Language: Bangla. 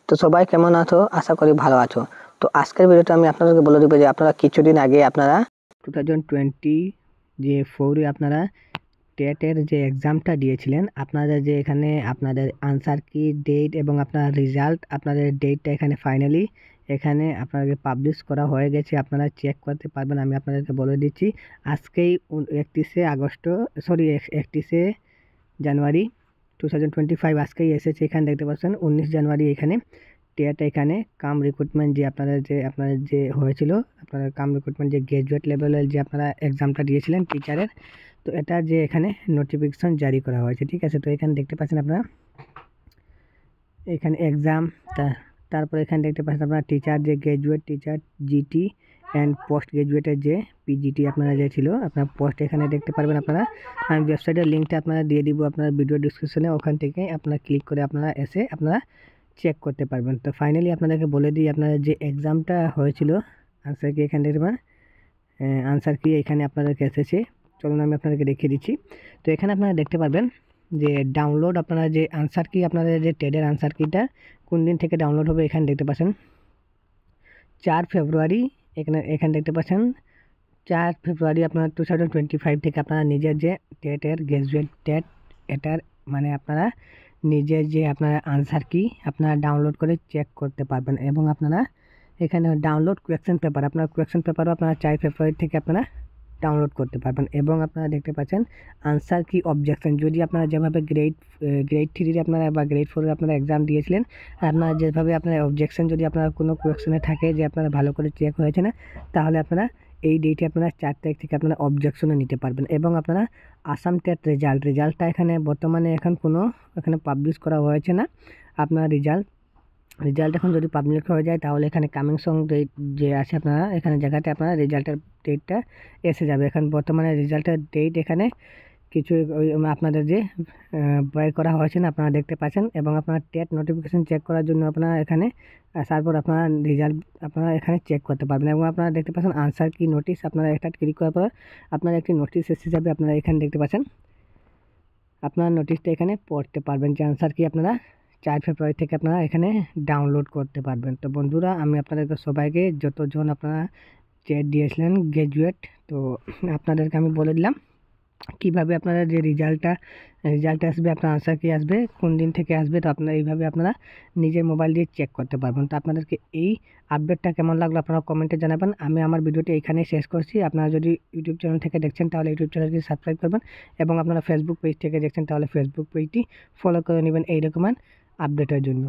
তো সবাই কেমন আছো? আশা করি ভালো আছো। তো আজকের ভিডিওটা আমি আপনাদেরকে বলে দিব যে আপনারা কিছুদিন আগে আপনারা 2020 যে 4 আপনারা টেটের যে এক্সামটা দিয়েছিলেন, আপনাদের যে এখানে আপনাদের আনসার কি, ডেট এবং আপনার রেজাল্ট, আপনাদের ডেটটা এখানে ফাইনালি এখানে আপনাদেরকে পাবলিশ করা হয়ে গেছে। আপনারা চেক করতে পারবেন। আমি আপনাদেরকে বলে দিচ্ছি, আজকেই 31শে জানুয়ারি 2025 আজকেই এসেছে। এখানে দেখতে পাচ্ছেন 19 জানুয়ারি এখানে টেট এখানে কাম রিক্রুটমেন্ট যে আপনাদের যে হয়েছিল, আপনাদের কাম রিক্রুটমেন্ট যে গ্র্যাজুয়েট লেভেলের যে আপনারা এক্সামটা দিয়েছিলেন টিচারের, তো এটা যে এখানে নোটিফিকেশন জারি করা হয়েছে। ঠিক আছে, তো এখানে দেখতে পাচ্ছেন আপনারা এখানে এক্সাম, তারপরে এখানে দেখতে পাচ্ছেন আপনারা টিচার যে graduate teacher GT and post গ্র্যাজুয়েটের যে পিজিটি আপনারা যে ছিল আপনার পোস্ট এখানে দেখতে পারবেন। আপনারা আমি ওয়েবসাইটের লিঙ্কটা আপনারা দিয়ে দিব আপনার ভিডিও ডিসক্রিপশনে, ওখান থেকে আপনারা ক্লিক করে আপনারা এসে আপনারা চেক করতে পারবেন। তো ফাইনালি আপনাদেরকে বলে দিই, আপনাদের যে এক্সামটা হয়েছিল আনসার কি এখানে দেখতে পারেন, আনসার কি এখানে আপনাদেরকে এসেছে। চলুন আমি আপনাদেরকে দেখিয়ে দিচ্ছি। তো এখানে আপনারা দেখতে পারবেন যে ডাউনলোড, আপনারা যে আনসার কি আপনাদের যে টেটের আনসার কিটা কোন দিন থেকে ডাউনলোড হবে এখানে দেখতে পাচ্ছেন 4 ফেব্রুয়ারি। এখানে দেখতে পাচ্ছেন 4 ফেব্রুয়ারি আপনার 2025 থেকে আপনারা নিজের যে টেটের গ্র্যাজুয়েট টেট এটার মানে আপনারা নিজের যে আপনারা আনসার কি আপনারা ডাউনলোড করে চেক করতে পারবেন। এবং আপনারা এখানে ডাউনলোড কোয়েশ্চেন পেপার, আপনার কোয়েশ্চেন পেপারও আপনারা 4 ফেব্রুয়ারি থেকে আপনারা ডাউনলোড করতে পারবেন। এবং আপনারা দেখতে পাচ্ছেন আনসার কি অবজেকশন, যদি আপনারা যেভাবে গ্রেড 3 আপনারা বা গ্রেড 4 আপনারা এক্সাম দিয়েছিলেন, আপনারা যেভাবে আপনার অবজেকশন যদি আপনার কোনো কোয়েশ্চেনে থাকে যে আপনারা ভালো করে চেক হয়েছে না, তাহলে আপনারা এই ডেটে আপনারা 4 তারিখ থেকে আপনারা অবজেকশনে নিতে পারবেন। এবং আপনারা আসাম টেট রেজাল্টটা এখানে বর্তমানে এখন কোনো এখানে পাবলিশ করা হয়েছে না। আপনার রেজাল্ট এখন যদি পাবলিক হয়ে যায় তাহলে এখানে কামিং সং ডেট যে আছে আপনারা এখানে জায়গাতে আপনারা রেজাল্টের ডেটটা এসে যাবে। এখন বর্তমানে রেজাল্টের ডেট এখানে কিছু আপনাদের যে বের করা হয়েছে না আপনারা দেখতে পাচ্ছেন। এবং আপনার টেট নোটিফিকেশন চেক করার জন্য আপনারা এখানে আসার পর আপনারা রেজাল্ট আপনারা এখানে চেক করতে পারবেন। এবং আপনারা দেখতে পাচ্ছেন আনসার কি নোটিশ, আপনারা একটা ক্লিক করার পর আপনারা একটি নোটিশ এসে যাবে। আপনারা এখানে দেখতে পাচ্ছেন আপনার নোটিশটা এখানে পড়তে পারবেন যে আনসার কি আপনারা 4 ফেব্রুয়ারি থেকে আপনারা এখানে ডাউনলোড করতে পারবেন। তো বন্ধুরা, আমি আপনাদেরকে সবাইকে যতজন আপনারা টেট দিয়েছিলেন গ্র্যাজুয়েট, তো আপনাদেরকে আমি বলে দিলাম কীভাবে আপনারা যে রেজাল্ট আসবে, আপনার আনসার কি আসবে, কোন দিন থেকে আসবে। তো আপনারা এইভাবে আপনারা নিজের মোবাইল দিয়ে চেক করতে পারবেন। তো আপনাদেরকে এই আপডেটটা কেমন লাগলো আপনারা কমেন্টে জানাবেন। আমি আমার ভিডিওটি এখানেই শেষ করছি। আপনারা যদি ইউটিউব চ্যানেল থেকে দেখছেন তাহলে ইউটিউব চ্যানেলটি সাবস্ক্রাইব করবেন, এবং আপনারা ফেসবুক পেজ থেকে দেখছেন তাহলে ফেসবুক পেজটি ফলো করে নেবেন এই রকম আপডেটের জন্য।